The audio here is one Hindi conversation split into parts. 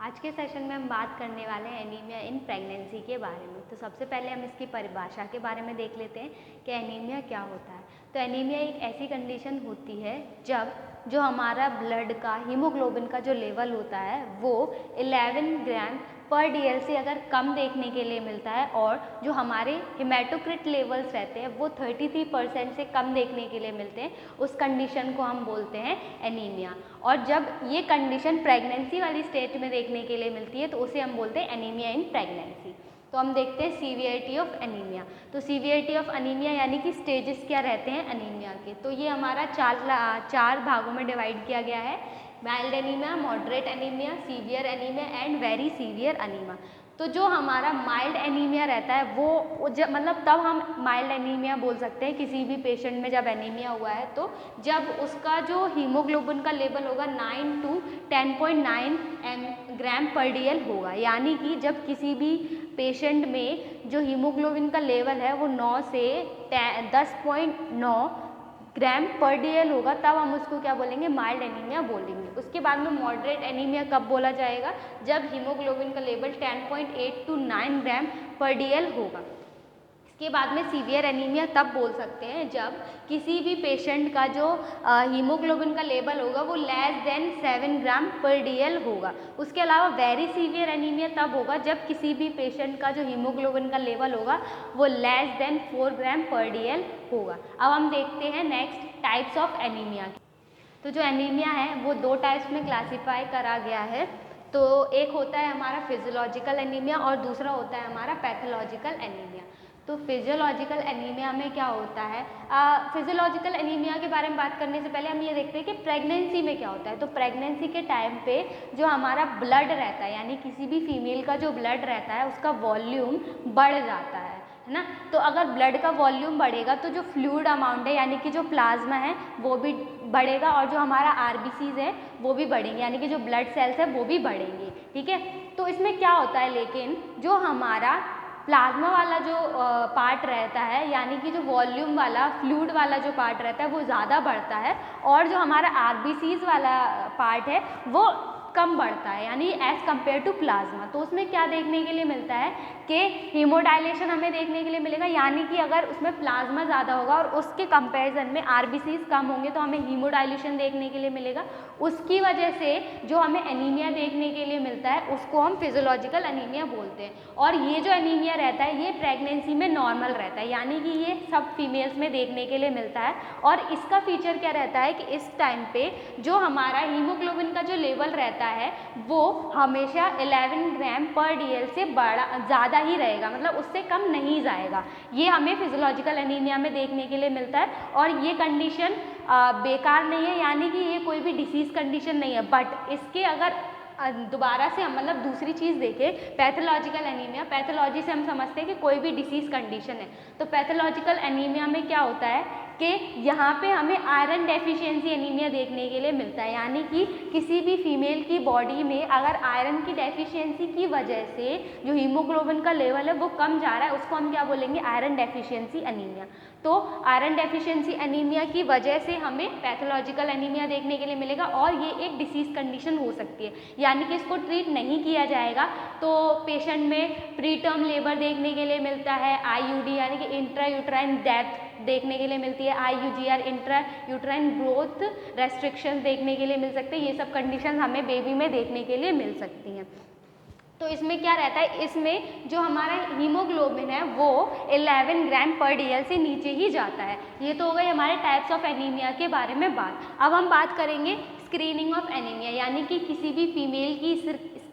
आज के सेशन में हम बात करने वाले हैं एनीमिया इन प्रेगनेंसी के बारे में। तो सबसे पहले हम इसकी परिभाषा के बारे में देख लेते हैं कि एनीमिया क्या होता है। तो एनीमिया एक ऐसी कंडीशन होती है जब जो हमारा ब्लड का हीमोग्लोबिन का जो लेवल होता है वो 11 ग्राम पर डीएल से अगर कम देखने के लिए मिलता है और जो हमारे हेमाटोक्रिट लेवल्स रहते हैं वो 33% से कम देखने के लिए मिलते हैं, उस कंडीशन को हम बोलते हैं एनीमिया। और जब ये कंडीशन प्रेगनेंसी वाली स्टेज में देखने के लिए मिलती है तो उसे हम बोलते हैं एनीमिया इन प्रेगनेंसी। तो हम देखते हैं सीवियरिटी ऑफ एनीमिया। तो सीवियरिटी ऑफ एनीमिया यानी कि स्टेजेस क्या रहते हैं एनीमिया के, तो ये हमारा चार भागों में डिवाइड किया गया है। Mild anaemia, moderate anaemia, severe anaemia and very severe anaemia. तो जो हमारा माइल्ड एनीमिया रहता है वो जब मतलब तब हम माइल्ड एनीमिया बोल सकते हैं किसी भी पेशेंट में जब एनीमिया हुआ है, तो जब उसका जो हीमोग्लोबिन का लेवल होगा 9 to 10.9 ग्राम पर डीएल होगा। यानी कि जब किसी भी पेशेंट में जो हीमोग्लोबिन का लेवल है वो 9 से 10.9 ग्राम पर डीएल होगा, तब हम उसको क्या बोलेंगे, माइल्ड एनीमिया बोलेंगे। उसके बाद में मॉडरेट एनीमिया कब बोला जाएगा, जब हीमोग्लोबिन का लेवल 10.8 to 9 ग्राम पर डीएल होगा। इसके बाद में सीवियर एनीमिया तब बोल सकते हैं जब किसी भी पेशेंट का जो हीमोग्लोबिन का लेवल होगा वो लेस देन 7 ग्राम पर डीएल होगा। उसके अलावा वेरी सीवियर एनीमिया तब होगा जब किसी भी पेशेंट का जो हीमोग्लोबिन का लेवल होगा वो लेस देन 4 ग्राम पर डीएल होगा। अब हम देखते हैं नेक्स्ट टाइप्स ऑफ एनीमिया। तो जो एनीमिया है वो दो टाइप्स में क्लासीफाई करा गया है। तो एक होता है हमारा फिजियोलॉजिकल एनीमिया और दूसरा होता है हमारा पैथोलॉजिकल एनीमिया। तो फिजियोलॉजिकल एनीमिया में क्या होता है, फिजियोलॉजिकल एनीमिया के बारे में बात करने से पहले हम ये देखते हैं कि प्रेगनेंसी में क्या होता है। तो प्रेगनेंसी के टाइम पे जो हमारा ब्लड रहता है, यानी किसी भी फीमेल का जो ब्लड रहता है उसका वॉल्यूम बढ़ जाता है ना। तो अगर ब्लड का वॉल्यूम बढ़ेगा तो जो फ्लूइड अमाउंट है यानी कि जो प्लाज्मा है वो भी बढ़ेगा और जो हमारा आरबीसीज है वो भी बढ़ेंगे, यानी कि जो ब्लड सेल्स है वो भी बढ़ेंगे। ठीक है, तो इसमें क्या होता है, लेकिन जो हमारा प्लाज्मा वाला जो पार्ट रहता है यानी कि जो वॉल्यूम वाला फ्लूइड वाला जो पार्ट रहता है वो ज़्यादा बढ़ता है और जो हमारा आरबीसीज वाला पार्ट है वो कम बढ़ता है, यानी एज कम्पेयर टू प्लाज्मा। तो उसमें क्या देखने के लिए मिलता है कि हीमोडाइलेशन हमें देखने के लिए मिलेगा, यानी कि अगर उसमें प्लाज्मा ज़्यादा होगा और उसके कंपैरिजन में आरबीसीज कम होंगे तो हमें हीमोडाइलेशन देखने के लिए मिलेगा। उसकी वजह से जो हमें एनीमिया देखने के लिए मिलता है उसको हम फिजियोलॉजिकल एनीमिया बोलते हैं। और ये जो एनीमिया रहता है ये प्रेगनेंसी में नॉर्मल रहता है, यानी कि ये सब फीमेल्स में देखने के लिए मिलता है। और इसका फीचर क्या रहता है कि इस टाइम पे जो हमारा हीमोग्लोबिन का जो लेवल रहता है वो हमेशा 11 ग्राम पर डीएल से ज़्यादा ही रहेगा, मतलब उससे कम नहीं जाएगा। ये हमें फिजियोलॉजिकल एनीमिया में देखने के लिए मिलता है और ये कंडीशन बेकार नहीं है, यानी कि ये कोई भी डिसीज़ कंडीशन नहीं है। बट इसके अगर दोबारा से हम मतलब दूसरी चीज़ देखें, पैथोलॉजिकल एनीमिया, पैथोलॉजी से हम समझते हैं कि कोई भी डिसीज़ कंडीशन है। तो पैथोलॉजिकल एनीमिया में क्या होता है कि यहाँ पे हमें आयरन डेफिशिएंसी एनीमिया देखने के लिए मिलता है, यानी कि किसी भी फीमेल की बॉडी में अगर आयरन की डेफिशिएंसी की वजह से जो हीमोग्लोबिन का लेवल है वो कम जा रहा है, उसको हम क्या बोलेंगे, आयरन डेफिशिएंसी एनीमिया। तो आयरन डेफिशिएंसी एनीमिया की वजह से हमें पैथोलॉजिकल एनीमिया देखने के लिए मिलेगा और ये एक डिसीज़ कंडीशन हो सकती है, यानी कि इसको ट्रीट नहीं किया जाएगा तो पेशेंट में प्री टर्म लेबर देखने के लिए मिलता है, आईयूडी यानी कि इंट्रा यूट्राइन डेथ देखने के लिए मिलती है, IUGR intra uterine growth restrictions देखने के लिए मिल सकते हैं। ये सब कंडीशंस हमें बेबी में देखने के लिए मिल सकती हैं। तो इसमें क्या रहता है, इसमें जो हमारा हीमोग्लोबिन है वो 11 ग्राम पर डीएल से नीचे ही जाता है। ये तो हो गई हमारे टाइप्स ऑफ एनीमिया के बारे में बात। अब हम बात करेंगे स्क्रीनिंग ऑफ एनीमिया, यानी कि किसी भी फीमेल की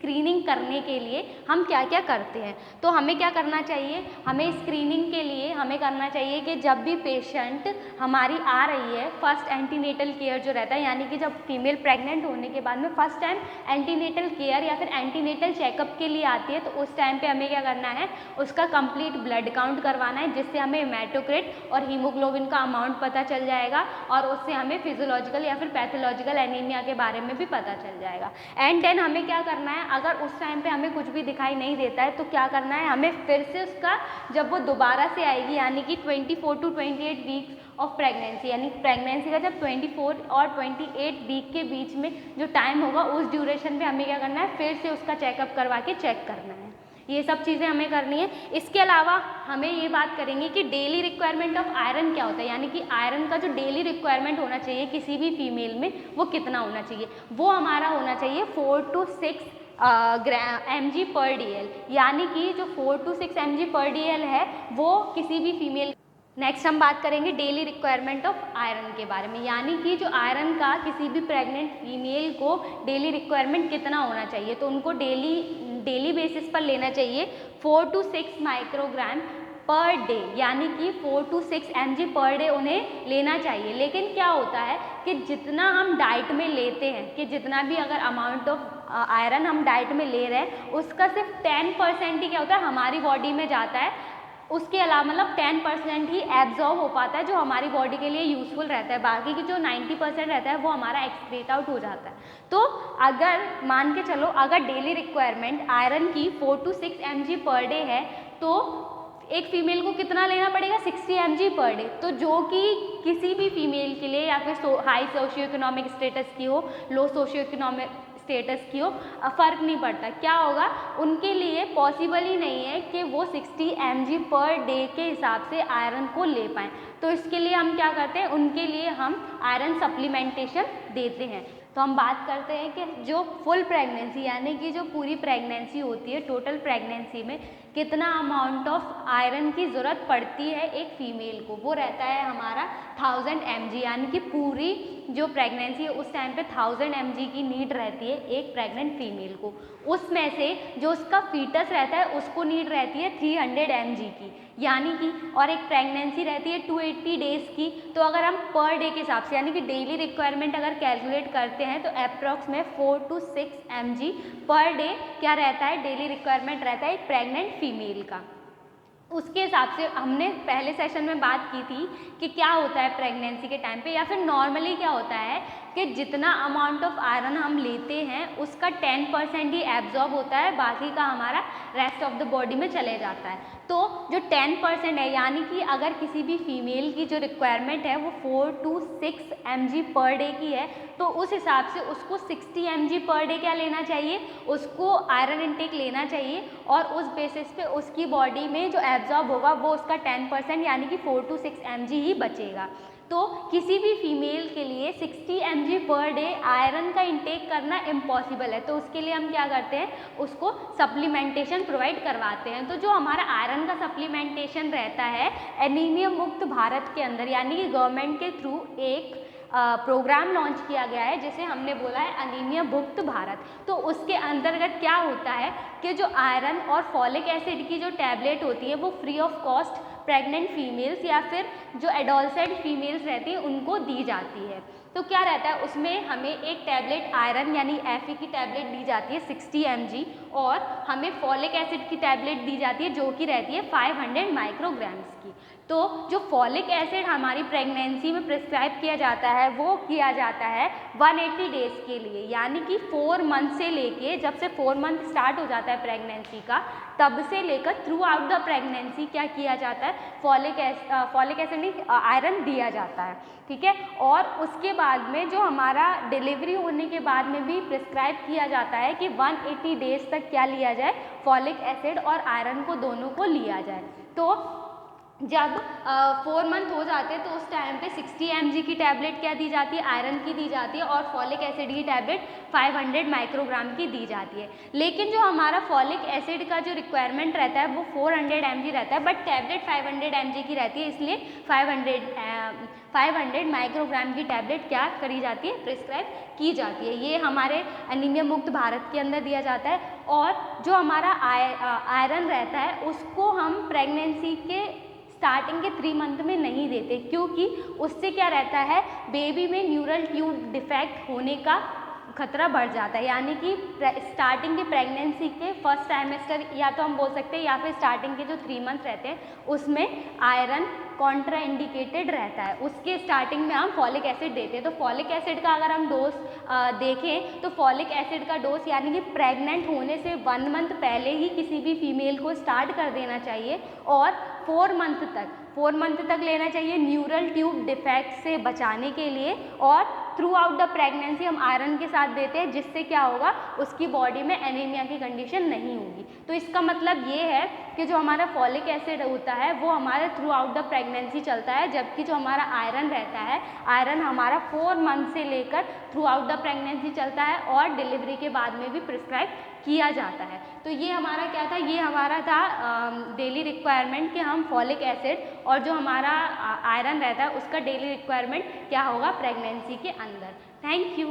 स्क्रीनिंग करने के लिए हम क्या क्या करते हैं। तो हमें क्या करना चाहिए, हमें स्क्रीनिंग के लिए हमें करना चाहिए कि जब भी पेशेंट हमारी आ रही है, फर्स्ट एंटीनेटल केयर जो रहता है, यानी कि जब फीमेल प्रेग्नेंट होने के बाद में फर्स्ट टाइम एंटीनेटल केयर या फिर एंटीनेटल चेकअप के लिए आती है, तो उस टाइम पे हमें क्या करना है, उसका कंप्लीट ब्लड काउंट करवाना है, जिससे हमें हेमाटोक्रिट और हीमोग्लोबिन का अमाउंट पता चल जाएगा और उससे हमें फिजियोलॉजिकल या फिर पैथोलॉजिकल एनीमिया के बारे में भी पता चल जाएगा। एंड देन हमें क्या करना है, अगर उस टाइम पे हमें कुछ भी दिखाई नहीं देता है तो क्या करना है, हमें फिर से उसका जब वो दोबारा से आएगी यानी कि 24 to 28 वीक्स ऑफ प्रेगनेंसी, यानी प्रेगनेंसी का जब 24 और 28 वीक के बीच में जो टाइम होगा उस ड्यूरेशन पे हमें क्या करना है, फिर से उसका चेकअप करवा के चेक करना है। ये सब चीज़ें हमें करनी है। इसके अलावा हमें ये बात करेंगे कि डेली रिक्वायरमेंट ऑफ आयरन क्या होता है, यानी कि आयरन का जो डेली रिक्वायरमेंट होना चाहिए किसी भी फीमेल में वो कितना होना चाहिए। वो हमारा होना चाहिए 4 to 6 mg पर DL, यानी कि जो 4 to 6 mg पर DL है वो किसी भी फीमेल। नेक्स्ट हम बात करेंगे डेली रिक्वायरमेंट ऑफ आयरन के बारे में, यानी कि जो आयरन का किसी भी प्रेग्नेंट फीमेल को डेली रिक्वायरमेंट कितना होना चाहिए। तो उनको डेली बेसिस पर लेना चाहिए 4 to 6 माइक्रोग्राम पर डे, यानी कि 4 to 6 mg पर डे उन्हें लेना चाहिए। लेकिन क्या होता है कि जितना हम डाइट में लेते हैं, कि जितना भी अगर अमाउंट ऑफ आयरन हम डाइट में ले रहे हैं उसका सिर्फ 10% ही क्या होता है हमारी बॉडी में जाता है। उसके अलावा मतलब 10% ही एब्जॉर्ब हो पाता है जो हमारी बॉडी के लिए यूज़फुल रहता है, बाकी की जो 90% रहता है वो हमारा एक्सक्रीट आउट हो जाता है। तो अगर मान के चलो अगर डेली रिक्वायरमेंट आयरन की 4 to 6 mg पर डे है तो एक फीमेल को कितना लेना पड़ेगा, 60 mg पर डे। तो जो कि किसी भी फीमेल के लिए या फिर हाई सोशियो इकोनॉमिक स्टेटस की हो, लो सोशियो इकोनॉमिक स्टेटस की हो, फ़र्क नहीं पड़ता। क्या होगा उनके लिए पॉसिबल ही नहीं है कि वो 60 mg पर डे के हिसाब से आयरन को ले पाएँ। तो इसके लिए हम क्या करते हैं, उनके लिए हम आयरन सप्लीमेंटेशन देते हैं। तो हम बात करते हैं कि जो फुल प्रेगनेंसी यानी कि जो पूरी प्रेगनेंसी होती है, टोटल प्रेगनेंसी में कितना अमाउंट ऑफ आयरन की ज़रूरत पड़ती है एक फीमेल को, वो रहता है हमारा 1000 mg, यानी कि पूरी जो प्रेगनेंसी है उस टाइम पे 1000 mg की नीड रहती है एक प्रेग्नेंट फीमेल को। उसमें से जो उसका फीटस रहता है उसको नीड रहती है 300 mg की, यानी कि और एक प्रेगनेंसी रहती है 280 डेज़ की। तो अगर हम पर डे के हिसाब से यानी कि डेली रिक्वायरमेंट अगर कैलकुलेट करते हैं तो अप्रॉक्स में 4 to 6 mg पर डे क्या रहता है, डेली रिक्वायरमेंट रहता है एक प्रेग्नेंट फीमेल का। उसके हिसाब से हमने पहले सेशन में बात की थी कि क्या होता है प्रेगनेंसी के टाइम पे या फिर नॉर्मली क्या होता है कि जितना अमाउंट ऑफ आयरन हम लेते हैं उसका 10% ही एब्जॉर्ब होता है, बाकी का हमारा रेस्ट ऑफ द बॉडी में चले जाता है। तो जो 10% है यानी कि अगर किसी भी फीमेल की जो रिक्वायरमेंट है वो 4 to 6 mg पर डे की है तो उस हिसाब से उसको 60 mg पर डे क्या लेना चाहिए, उसको आयरन इनटेक लेना चाहिए और उस बेसिस पे उसकी बॉडी में जो एब्जॉर्ब होगा वो उसका 10% यानी कि 4 to 6 mg ही बचेगा। तो किसी भी फीमेल के लिए 60 mg पर डे आयरन का इंटेक करना इम्पॉसिबल है। तो उसके लिए हम क्या करते हैं, उसको सप्लीमेंटेशन प्रोवाइड करवाते हैं। तो जो हमारा आयरन का सप्लीमेंटेशन रहता है एनीमिया मुक्त भारत के अंदर यानी कि गवर्नमेंट के थ्रू एक प्रोग्राम लॉन्च किया गया है जिसे हमने बोला है अनीमिया मुक्त भारत। तो उसके अंतर्गत क्या होता है कि जो आयरन और फॉलिक एसिड की जो टैबलेट होती है वो free of cost pregnant females या फिर जो एडोलसेंट फीमेल्स रहती हैं उनको दी जाती है। तो क्या रहता है उसमें हमें एक टैबलेट आयरन यानी Fe की टैबलेट दी जाती है 60 mg और हमें फॉलिक एसिड की टैबलेट दी जाती है जो कि रहती है 500 माइक्रोग्राम्स की। तो जो फॉलिक एसिड हमारी प्रेगनेंसी में प्रिस्क्राइब किया जाता है वो किया जाता है 180 डेज़ के लिए, यानी कि 4 मंथ से लेके जब से 4 मंथ स्टार्ट हो जाता है प्रेगनेंसी का तब से लेकर थ्रू आउट द प्रेगनेंसी क्या किया जाता है, फॉलिक एसिड नहीं आयरन दिया जाता है, ठीक है। और उसके बाद में जो हमारा डिलीवरी होने के बाद में भी प्रिस्क्राइब किया जाता है कि 180 डेज़ तक क्या लिया जाए, फॉलिक एसिड और आयरन को दोनों को लिया जाए। तो जब 4 मंथ हो जाते हैं तो उस टाइम पे 60 mg की टैबलेट क्या दी जाती है, आयरन की दी जाती है और फॉलिक एसिड की टैबलेट 500 माइक्रोग्राम की दी जाती है। लेकिन जो हमारा फॉलिक एसिड का जो रिक्वायरमेंट रहता है वो 400 mg रहता है बट टैबलेट 500 mg की रहती है, इसलिए 500 माइक्रोग्राम की टैबलेट क्या करी जाती है, प्रिस्क्राइब की जाती है। ये हमारे एनीमिया मुक्त भारत के अंदर दिया जाता है। और जो हमारा आयरन रहता है उसको हम प्रेगनेंसी के स्टार्टिंग के 3 मंथ में नहीं देते क्योंकि उससे क्या रहता है, बेबी में न्यूरल ट्यूब डिफेक्ट होने का खतरा बढ़ जाता है। यानी कि स्टार्टिंग के प्रेगनेंसी के फर्स्ट ट्राइमेस्टर या तो हम बोल सकते हैं या फिर स्टार्टिंग के जो 3 मंथ रहते हैं उसमें आयरन कॉन्ट्रा इंडिकेटेड रहता है, उसके स्टार्टिंग में हम फॉलिक एसिड देते हैं। तो फॉलिक एसिड का अगर हम डोज देखें तो फॉलिक एसिड का डोज यानी कि प्रेग्नेंट होने से 1 मंथ पहले ही किसी भी फीमेल को स्टार्ट कर देना चाहिए और 4 मंथ तक लेना चाहिए न्यूरल ट्यूब डिफेक्ट से बचाने के लिए। और थ्रू आउट द प्रेगनेंसी हम आयरन के साथ देते हैं, जिससे क्या होगा, उसकी बॉडी में एनीमिया की कंडीशन नहीं होगी। तो इसका मतलब ये है कि जो हमारा फॉलिक एसिड होता है वो हमारे थ्रू आउट द प्रेगनेंसी चलता है, जबकि जो हमारा आयरन रहता है, आयरन हमारा 4 मंथ से लेकर थ्रू आउट द प्रेगनेंसी चलता है और डिलीवरी के बाद में भी प्रिस्क्राइब किया जाता है। तो ये हमारा क्या था, ये हमारा था डेली रिक्वायरमेंट कि हम फॉलिक एसिड और जो हमारा आयरन रहता है उसका डेली रिक्वायरमेंट क्या होगा प्रेगनेंसी के अंदर। Thank you.